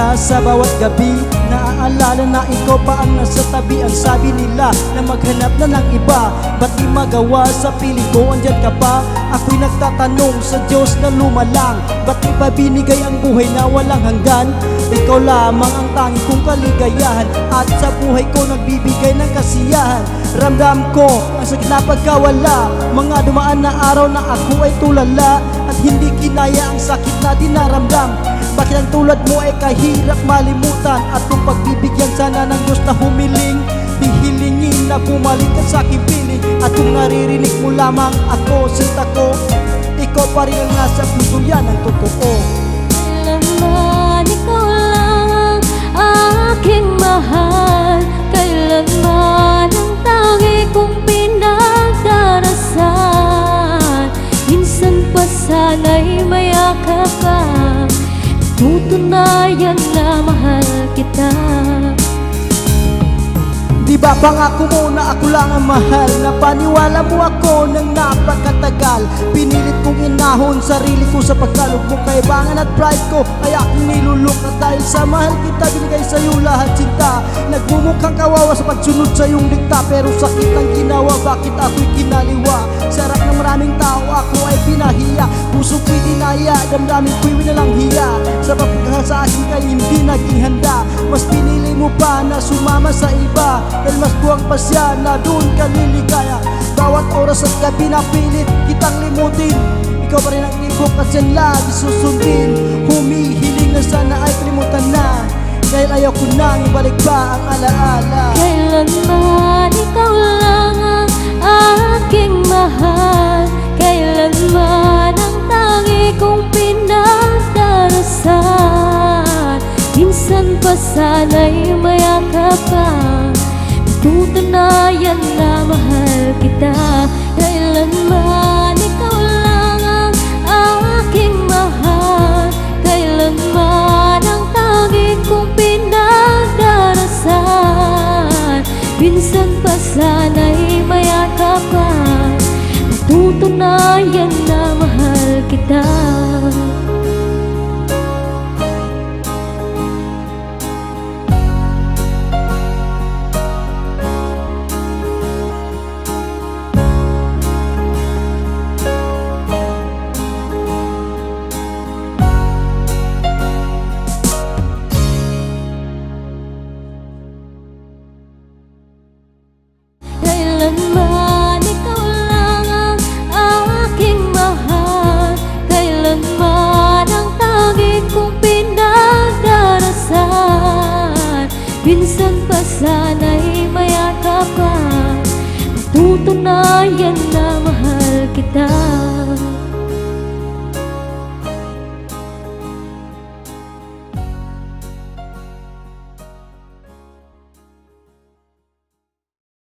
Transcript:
kita sa bawat gabi. Naaalala na ikaw pa ang nasa tabi. Ang sabi nila na maghanap na ng iba, ba't di magawa sa piling ko? Andyan ka pa. Ako'y nagtatanong sa Diyos na lumalang, ba't di pa binigay ang buhay na walang hanggan? Ikaw lamang ang tangi kong kaligayahan, at sa buhay ko nagbibigay ng kasiyahan. Ramdam ko ang sakit na pagkawala, mga dumaan na araw na ako ay tulala, at hindi kinaya ang sakit na dinaramdam. Bakit ang tulad mo ay kahirap malimutan? At kung pagbibigyan sana ng Diyos na humiling, hihilingin na bumalik ka sa aking piling. At kung naririnig mo lamang ako, sinta ko, ikaw pa rin ang nasa puso, yan ang totoo. Kailanman ikaw lang ang aking mahal, kailanman ang tangi kong pinagdarasan. Minsan pa sana'y mayakap ka, tutunayan na mahal kita. Di ba pangako mo na ako lang ang mahal? Napaniwala mo ako ng napakatagal. Pinilit kong inahon sarili ko sa pagkalugmok. Kaibangan at pride ko ay aking nilulok. At dahil sa mahal kita, binigay sa'yo lahat sinta. Nagmumukhang kawawa sa pagsunod sa iyong dikta, pero sakit ang ginawa, bakit ako'y kinaliwa? Sa harap ng maraming tao ako ay pinahiya, puso ko'y dinaya, damdamin ko'y winalang hiya. Sa pagkakasal sa akin kay hindi naging handa, mas pinili mo pa na sumama sa iba, dahil mas buwang pa siya na doon ka niligaya. Bawat oras at gabi na pilit kitang limutin, ikaw pa rin ang ibok at yan lagi susundin. Humihiling na sana ay kalimutan na, dahil ayaw ko nang ibalik pa ang alaala. Kailanman ikaw lang ang aking mahal, kailanman ang tangi kong pinagdarasan. Minsan pa sana'y mayakap ka, tutunayan na mahal kita. Kailanman ikaw lang ang aking mahal, kailanman ang tangi kong pinagdarasan. Minsan pa sana'y mayakap ka, tutunayan na mahal kita. Kailanman ikaw lang ang aking mahal, kailanman ang tangi kong pinagdarasan. Minsan pa sana'y mayakap ka, tutunayan na mahal kita.